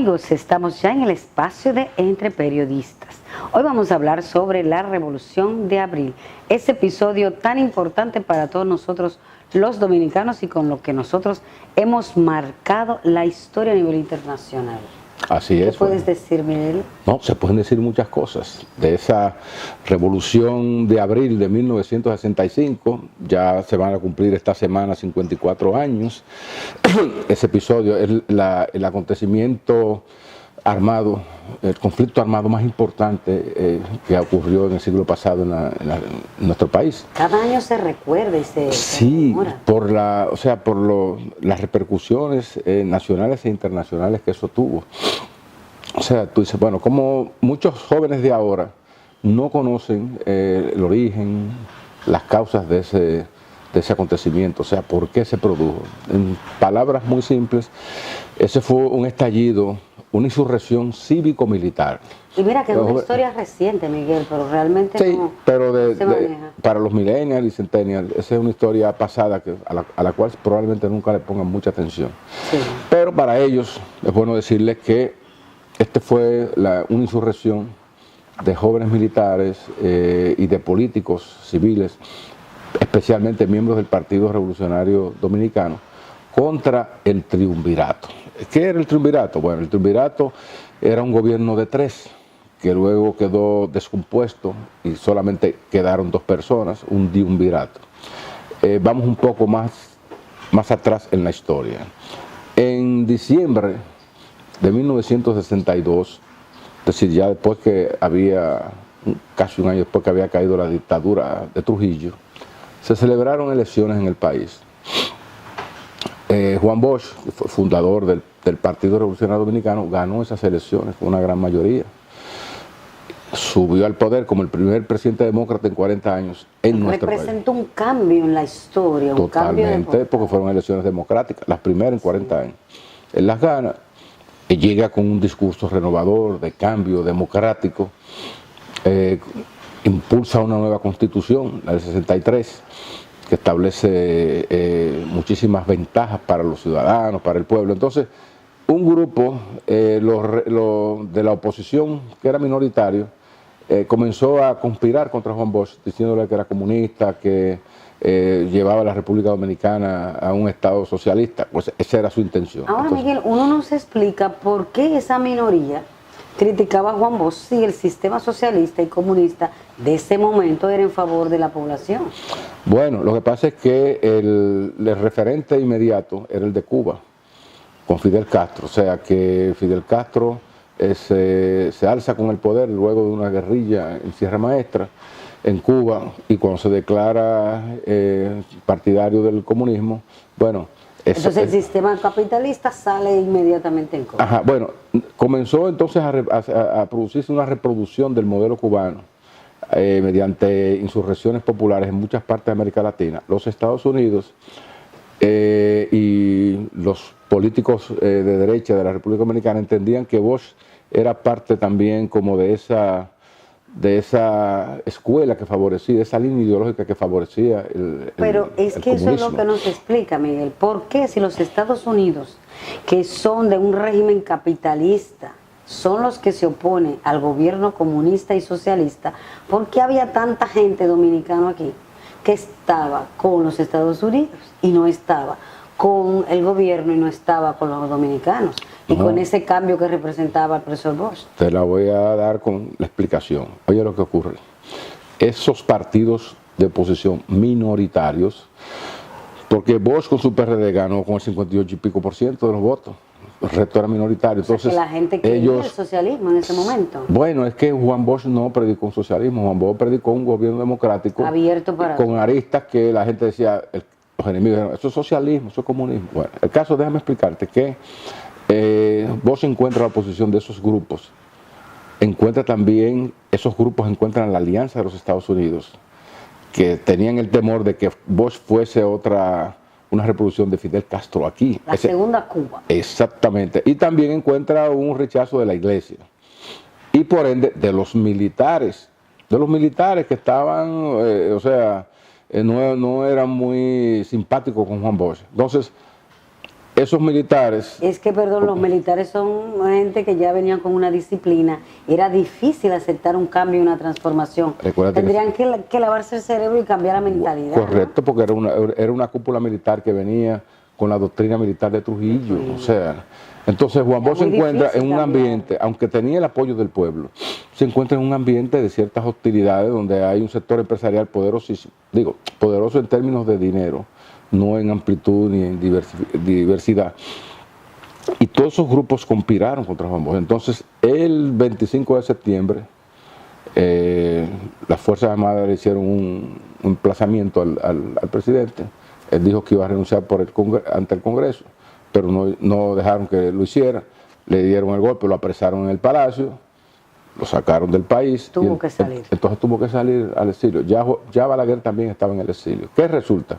Amigos, estamos ya en el espacio de Entre Periodistas. Hoy vamos a hablar sobre la Revolución de Abril, ese episodio tan importante para todos nosotros los dominicanos y con lo que nosotros hemos marcado la historia a nivel internacional. Así es. ¿Qué puedes decir, Miguel? No, se pueden decir muchas cosas. De esa Revolución de Abril de 1965, ya se van a cumplir esta semana 54 años. Ese episodio es el acontecimiento armado, el conflicto armado más importante que ocurrió en el siglo pasado en nuestro país. Cada año se recuerda y se Sí, rememora. por las repercusiones nacionales e internacionales que eso tuvo. O sea, tú dices, bueno, como muchos jóvenes de ahora no conocen el origen, las causas de ese acontecimiento, o sea, por qué se produjo. En palabras muy simples, ese fue un estallido, una insurrección cívico-militar. Y mira que es una historia reciente, Miguel, pero realmente sí, no, pero no se maneja. para los millennials y centennials, esa es una historia pasada a la cual probablemente nunca le pongan mucha atención. Sí. Pero para ellos es bueno decirles que este fue una insurrección de jóvenes militares y de políticos civiles, especialmente miembros del Partido Revolucionario Dominicano, contra el triunvirato. ¿Qué era el triunvirato? Bueno, el triunvirato era un gobierno de tres, que luego quedó descompuesto y solamente quedaron dos personas, un triunvirato. Vamos un poco más atrás en la historia. En diciembre de 1962, es decir, ya después que casi un año después que había caído la dictadura de Trujillo, se celebraron elecciones en el país. Juan Bosch, fundador del Partido Revolucionario Dominicano, ganó esas elecciones con una gran mayoría. Subió al poder como el primer presidente demócrata en 40 años en nuestro país. Representó un cambio en la historia, un cambio Totalmente, porque fueron elecciones democráticas, las primeras en 40 años. Él las gana y llega con un discurso renovador, de cambio democrático, impulsa una nueva constitución, la del 63, que establece muchísimas ventajas para los ciudadanos, para el pueblo. Entonces, un grupo de la oposición, que era minoritario, comenzó a conspirar contra Juan Bosch, diciéndole que era comunista, que llevaba a la República Dominicana a un Estado socialista. Pues esa era su intención. Ahora, entonces, Miguel, uno no se explica por qué esa minoría criticaba a Juan Bosch si el sistema socialista y comunista de ese momento era en favor de la población. Bueno, lo que pasa es que el referente inmediato era el de Cuba, con Fidel Castro. O sea que Fidel Castro se alza con el poder luego de una guerrilla en Sierra Maestra, en Cuba, y cuando se declara partidario del comunismo, bueno... Entonces el sistema capitalista sale inmediatamente en contra. Ajá, bueno, comenzó entonces a producirse una reproducción del modelo cubano mediante insurrecciones populares en muchas partes de América Latina. Los Estados Unidos y los políticos de derecha de la República Dominicana entendían que Bosch era parte también como de esa escuela que favorecía, de esa línea ideológica que favorecía Pero es que comunismo. eso es lo que nos explica, Miguel. ¿Por qué si los Estados Unidos, que son de un régimen capitalista, son los que se oponen al gobierno comunista y socialista, por qué había tanta gente dominicana aquí que estaba con los Estados Unidos y no estaba con el gobierno y no estaba con los dominicanos? Y con ese cambio que representaba el profesor Bosch. Te la voy a dar con la explicación. Oye lo que ocurre. Esos partidos de oposición minoritarios, porque Bosch con su PRD ganó con el 58 y pico % de los votos. El resto era minoritario. Entonces, que la gente quería el socialismo en ese momento. Bueno, es que Juan Bosch no predicó un socialismo. Juan Bosch predicó un gobierno democrático abierto para con aristas que la gente decía, los enemigos dijeron, eso es socialismo, eso es comunismo. Bueno, el caso, déjame explicarte que Bosch encuentra la oposición de esos grupos, esos grupos encuentran la alianza de los Estados Unidos, que tenían el temor de que Bosch fuese una reproducción de Fidel Castro aquí. La segunda Cuba. Exactamente. Y también encuentra un rechazo de la iglesia. Y por ende, de los militares que estaban, no eran muy simpáticos con Juan Bosch. Entonces, esos militares... Es que, perdón, los militares son gente que ya venían con una disciplina. Era difícil aceptar un cambio y una transformación. Tendrían que lavarse el cerebro y cambiar la mentalidad. Correcto, ¿no? Porque era una cúpula militar que venía con la doctrina militar de Trujillo. O sea, entonces Juan Bosch se encuentra en un ambiente, aunque tenía el apoyo del pueblo, se encuentra en un ambiente de ciertas hostilidades donde hay un sector empresarial poderosísimo, digo, poderoso en términos de dinero, no en amplitud ni en diversidad. Y todos esos grupos conspiraron contra Juan Bosch. Entonces, el 25 de septiembre, las Fuerzas Armadas le hicieron un emplazamiento al presidente. Él dijo que iba a renunciar ante el Congreso, pero no dejaron que lo hiciera. Le dieron el golpe, lo apresaron en el palacio, lo sacaron del país. Tuvo que salir. Entonces tuvo que salir al exilio. Ya Balaguer también estaba en el exilio. ¿Qué resulta?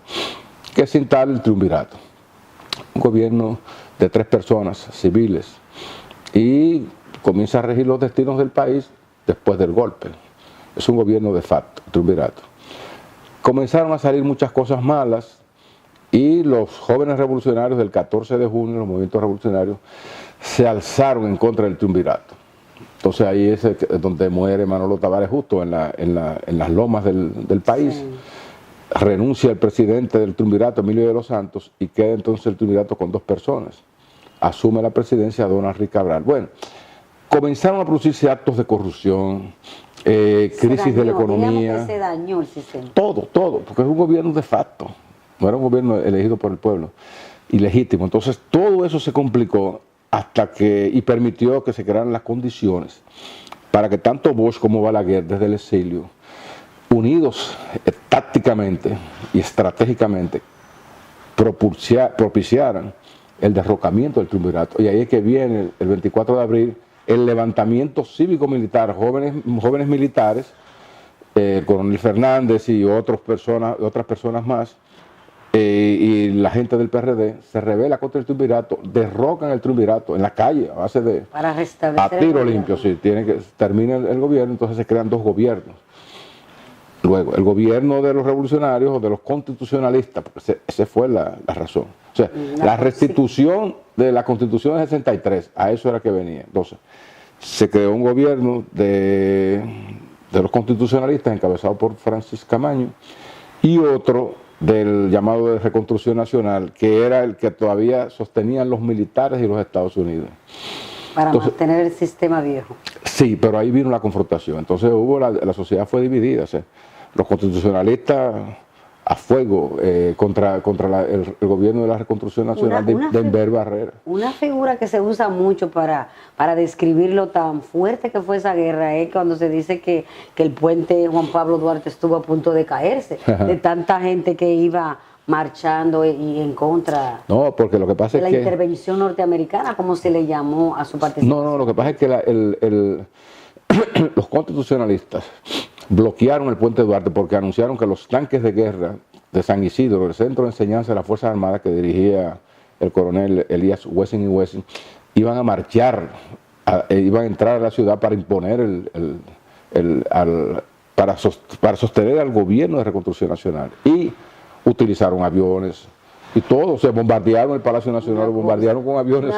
Que se instala el triunvirato, un gobierno de 3 personas civiles, y comienza a regir los destinos del país después del golpe. Es un gobierno de facto, el triunvirato. Comenzaron a salir muchas cosas malas y los jóvenes revolucionarios del 14 de junio, los movimientos revolucionarios, se alzaron en contra del triunvirato. Entonces ahí es donde muere Manolo Tavares Justo, en las lomas del país. Sí. Renuncia el presidente del triunvirato, Emilio de los Santos, y queda entonces el triunvirato con 2 personas. Asume la presidencia Don Henry Cabral. Bueno, comenzaron a producirse actos de corrupción, crisis de la economía. Que se dañó el sistema. Todo, porque es un gobierno de facto, no era un gobierno elegido por el pueblo, ilegítimo. Entonces todo eso se complicó y permitió que se crearan las condiciones para que tanto Bosch como Balaguer desde el exilio, unidos tácticamente y estratégicamente, propiciaran el derrocamiento del triunvirato. Y ahí es que viene el 24 de abril el levantamiento cívico-militar, jóvenes militares, el coronel Fernández y otras personas más, y la gente del PRD se rebela contra el triunvirato, derrocan el triunvirato en la calle a base de para restablecer a tiro limpio. Sí, termina el gobierno, entonces se crean 2 gobiernos. Luego, el gobierno de los revolucionarios o de los constitucionalistas, porque esa fue la razón. O sea, la restitución de la Constitución del 63, a eso era que venía. Entonces, se creó un gobierno de los constitucionalistas encabezado por Francis Camaño y otro del llamado de Reconstrucción Nacional, que era el que todavía sostenían los militares y los Estados Unidos. Para mantener el sistema viejo. Sí, pero ahí vino la confrontación. Entonces la sociedad fue dividida. O sea, los constitucionalistas a fuego contra el gobierno de la Reconstrucción Nacional de Enver Barrera. Una figura que se usa mucho para describir lo tan fuerte que fue esa guerra es cuando se dice que el puente Juan Pablo Duarte estuvo a punto de caerse, de tanta gente que iba marchando y en contra porque lo que pasa de la intervención norteamericana, como se le llamó a su participación. No, lo que pasa es que los constitucionalistas bloquearon el puente Duarte porque anunciaron que los tanques de guerra de San Isidro, el centro de enseñanza de las Fuerzas Armadas que dirigía el coronel Elías Wessing y Wessing, iban a marchar, iban a entrar a la ciudad para imponer para sostener al gobierno de Reconstrucción Nacional. Y utilizaron aviones y todo, se bombardearon el Palacio Nacional, bombardearon con aviones.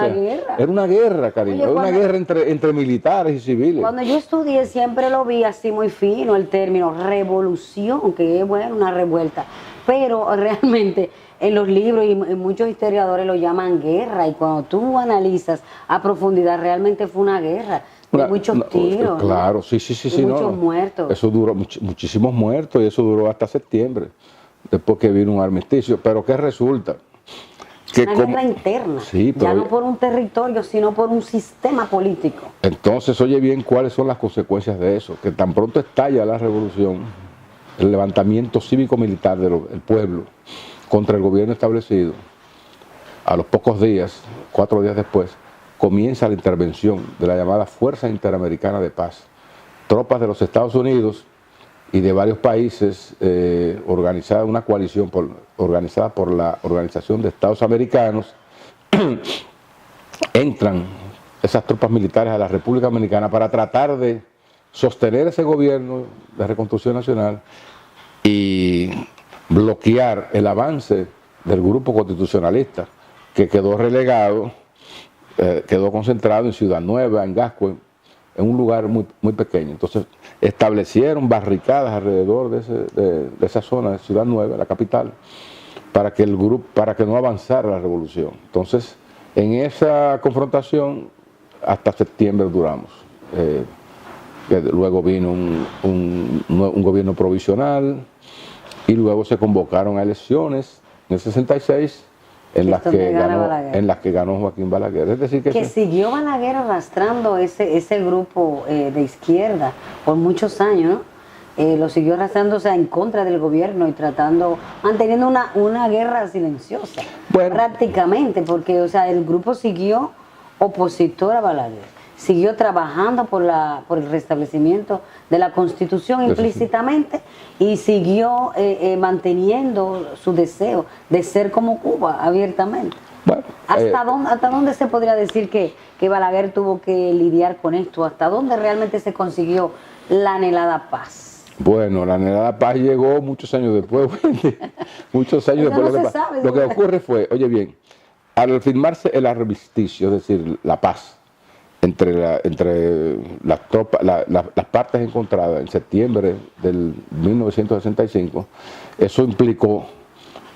Era una guerra, cariño. Era una guerra entre militares y civiles. Cuando yo estudié siempre lo vi así muy fino el término revolución, que es bueno, una revuelta, pero realmente en los libros y muchos historiadores lo llaman guerra, y cuando tú analizas a profundidad realmente fue una guerra. De muchos tiros. Claro, sí. Muchos muertos. Eso duró, muchísimos muertos, y eso duró hasta septiembre, después que vino un armisticio. Pero ¿qué resulta? Una guerra interna, sí, ya no por un territorio, sino por un sistema político. Entonces, oye bien cuáles son las consecuencias de eso, que tan pronto estalla la revolución, el levantamiento cívico-militar del pueblo contra el gobierno establecido, a los pocos días, 4 días después, comienza la intervención de la llamada Fuerza Interamericana de Paz, tropas de los Estados Unidos y de varios países, organizada una coalición organizada por la Organización de Estados Americanos. Entran esas tropas militares a la República Dominicana para tratar de sostener ese gobierno de Reconstrucción Nacional y bloquear el avance del grupo constitucionalista, que quedó relegado, quedó concentrado en Ciudad Nueva, en Gascue, en un lugar muy, muy pequeño. Entonces establecieron barricadas alrededor de esa zona de Ciudad Nueva, la capital, para que no avanzara la revolución. Entonces, en esa confrontación hasta septiembre duramos. Luego vino un gobierno provisional y luego se convocaron a elecciones en el 66 en las que ganó Joaquín Balaguer. Es decir, que siguió Balaguer arrastrando ese grupo de izquierda por muchos años, ¿no? Lo siguió arrastrándose en contra del gobierno y manteniendo una guerra silenciosa, prácticamente, porque o sea, el grupo siguió opositor a Balaguer. Siguió trabajando por el restablecimiento de la Constitución implícitamente y siguió manteniendo su deseo de ser como Cuba abiertamente. Bueno, ¿Hasta dónde se podría decir que Balaguer tuvo que lidiar con esto? ¿Hasta dónde realmente se consiguió la anhelada paz? Bueno, la anhelada paz llegó muchos años después. Muchos años después. Lo que ocurre fue, oye bien, al firmarse el armisticio, es decir, la paz, entre las partes encontradas en septiembre del 1965, eso implicó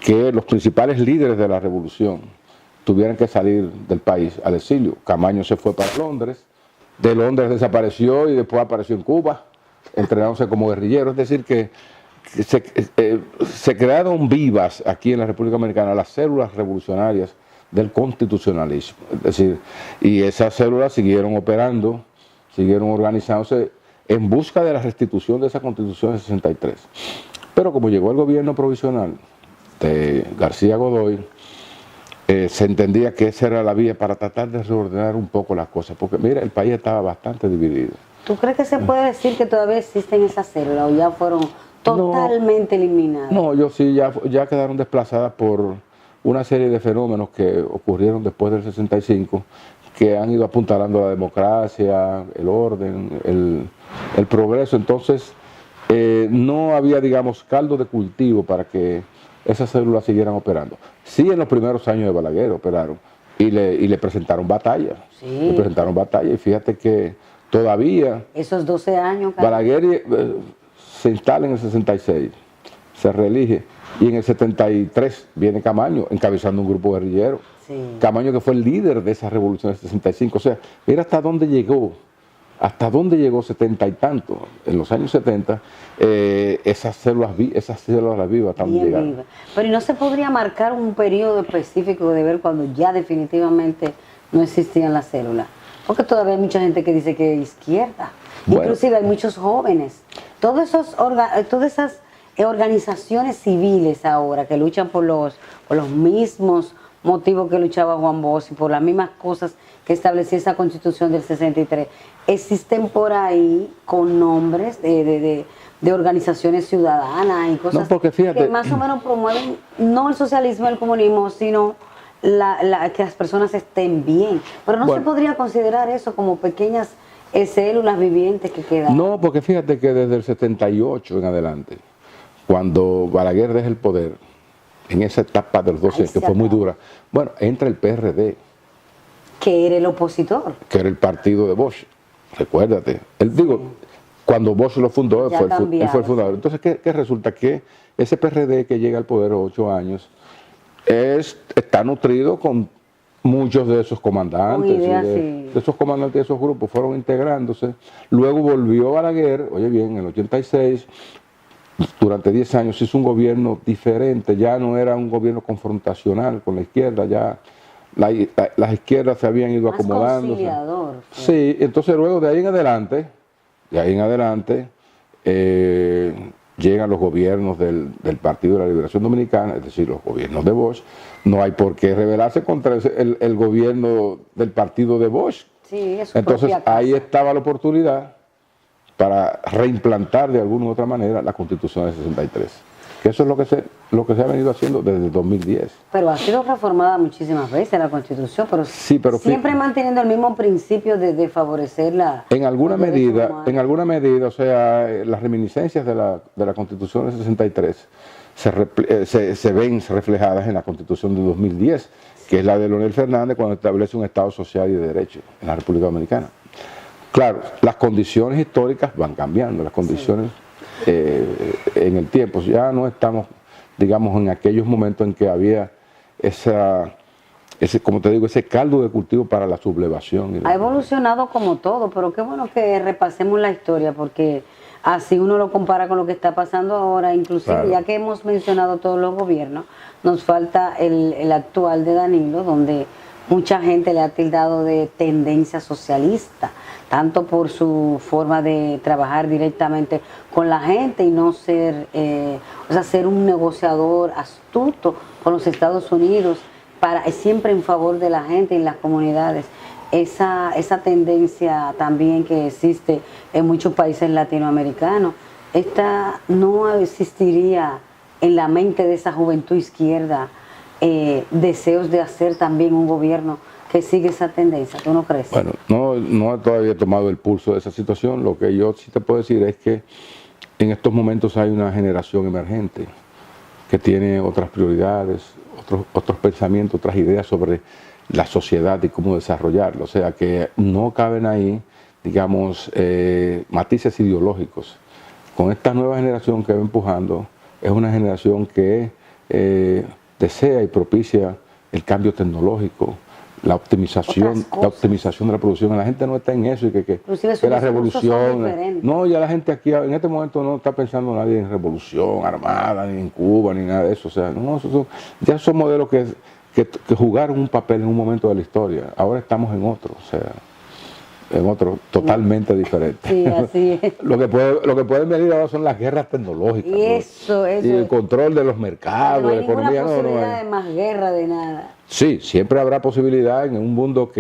que los principales líderes de la revolución tuvieran que salir del país al exilio. Camaño se fue para Londres, de Londres desapareció y después apareció en Cuba, entrenándose como guerrillero. Es decir, que se crearon vivas aquí en la República Dominicana las células revolucionarias del constitucionalismo, es decir, y esas células siguieron operando, siguieron organizándose en busca de la restitución de esa Constitución de 63. Pero como llegó el gobierno provisional de García Godoy, se entendía que esa era la vía para tratar de reordenar un poco las cosas, porque mira, el país estaba bastante dividido. ¿Tú crees que se puede decir que todavía existen esas células o ya fueron totalmente eliminadas? No, yo sí, ya quedaron desplazadas por una serie de fenómenos que ocurrieron después del 65, que han ido apuntalando la democracia, el orden, el progreso. Entonces, no había, digamos, caldo de cultivo para que esas células siguieran operando. Sí, en los primeros años de Balaguer operaron y le presentaron batalla. Sí. Le presentaron batalla y fíjate que todavía... Esos 12 años... Balaguer se instala en el 66, se reelige. Y en el 73 viene Camaño encabezando un grupo guerrillero. Sí. Camaño que fue el líder de esa revolución del 65. O sea, mira hasta dónde llegó 70 y tanto. En los años 70, esas células vivas también llegaron. Viva. Pero ¿y no se podría marcar un periodo específico de ver cuando ya definitivamente no existían las células? Porque todavía hay mucha gente que dice que es izquierda. Bueno. Inclusive hay muchos jóvenes. Todas esas organizaciones civiles ahora que luchan por los mismos motivos que luchaba Juan Bosch y por las mismas cosas que establecía esa Constitución del 63, existen por ahí con nombres de organizaciones ciudadanas y cosas que más o menos promueven no el socialismo y el comunismo, sino que las personas estén bien. Pero no se podría considerar eso como pequeñas células vivientes que quedan. No, porque fíjate que desde el 78 en adelante, cuando Balaguer deja el poder, en esa etapa de los 12 años, que fue muy dura, bueno, entra el PRD. Que era el opositor. Que era el partido de Bosch, recuérdate. Cuando Bosch lo fundó, él fue el fundador. Entonces, ¿qué resulta? Que ese PRD que llega al poder 8 años, está nutrido con muchos de esos comandantes, de esos comandantes de esos grupos fueron integrándose. Luego volvió Balaguer, oye bien, en el 86, durante 10 años hizo un gobierno diferente, ya no era un gobierno confrontacional con la izquierda, ya las izquierdas se habían ido acomodándose. Sí, entonces luego de ahí en adelante, llegan los gobiernos del Partido de la Liberación Dominicana, es decir, los gobiernos de Bosch. No hay por qué rebelarse contra el gobierno del partido de Bosch. Sí, entonces ahí estaba la oportunidad para reimplantar de alguna u otra manera la Constitución del 63. Que eso es lo que se ha venido haciendo desde 2010. Pero ha sido reformada muchísimas veces la Constitución, pero siempre manteniendo el mismo principio de favorecer la... En alguna medida, o sea, las reminiscencias de la Constitución del 63 se ven reflejadas en la Constitución de 2010, que es la de Leonel Fernández cuando establece un Estado social y de derecho en la República Dominicana. Claro, las condiciones históricas van cambiando, las condiciones en el tiempo. Ya no estamos, digamos, en aquellos momentos en que había como te digo, ese caldo de cultivo para la sublevación. Ha evolucionado como todo, pero qué bueno que repasemos la historia, porque así uno lo compara con lo que está pasando ahora, inclusive claro. Ya que hemos mencionado todos los gobiernos, nos falta el actual de Danilo, donde mucha gente le ha tildado de tendencia socialista, tanto por su forma de trabajar directamente con la gente y no ser, ser un negociador astuto con los Estados Unidos, siempre en favor de la gente y las comunidades. Esa tendencia también que existe en muchos países latinoamericanos, esta no existiría en la mente de esa juventud izquierda, deseos de hacer también un gobierno que sigue esa tendencia. ¿Tú no crees? Bueno, no he todavía tomado el pulso de esa situación. Lo que yo sí te puedo decir es que en estos momentos hay una generación emergente que tiene otras prioridades, otros pensamientos, otras ideas sobre la sociedad y cómo desarrollarlo. O sea que no caben ahí, digamos, matices ideológicos. Con esta nueva generación que va empujando, es una generación que desea y propicia el cambio tecnológico, la optimización de la producción. La gente no está en eso y que la revolución. No, ya la gente aquí en este momento no está pensando nadie en revolución armada, ni en Cuba, ni nada de eso. O sea, no, ya son modelos que jugaron un papel en un momento de la historia. Ahora estamos en otro, o sea, en otro totalmente diferente. Sí, así es. Lo que pueden venir ahora son las guerras tecnológicas. Eso. Y el control de los mercados, no hay de la economía. No hay de más guerra, de nada. Sí, siempre habrá posibilidad en un mundo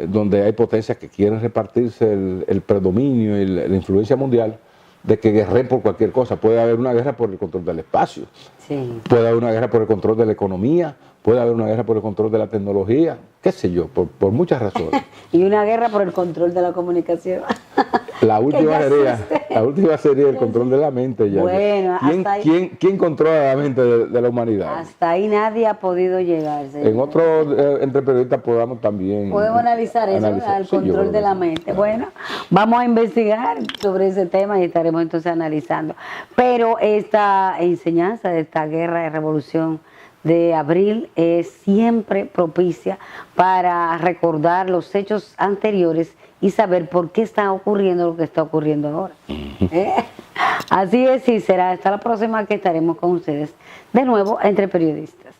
donde hay potencias que quieren repartirse el predominio y la influencia mundial, de que guerreen por cualquier cosa. Puede haber una guerra por el control del espacio, sí. Puede haber una guerra por el control de la economía, puede haber una guerra por el control de la tecnología, qué sé yo, por muchas razones. Y una guerra por el control de la comunicación. La última sería el control de la mente. Ya. Bueno, ¿Quién controla la mente de la humanidad? Hasta ahí nadie ha podido llegar. Señor. En otros entre periodistas podemos analizar eso, al control de la mente. Bueno, vamos a investigar sobre ese tema y estaremos entonces analizando. Pero esta enseñanza de esta guerra de revolución de abril es siempre propicia para recordar los hechos anteriores y saber por qué está ocurriendo lo que está ocurriendo ahora. Así es, y será hasta la próxima que estaremos con ustedes de nuevo Entre Periodistas.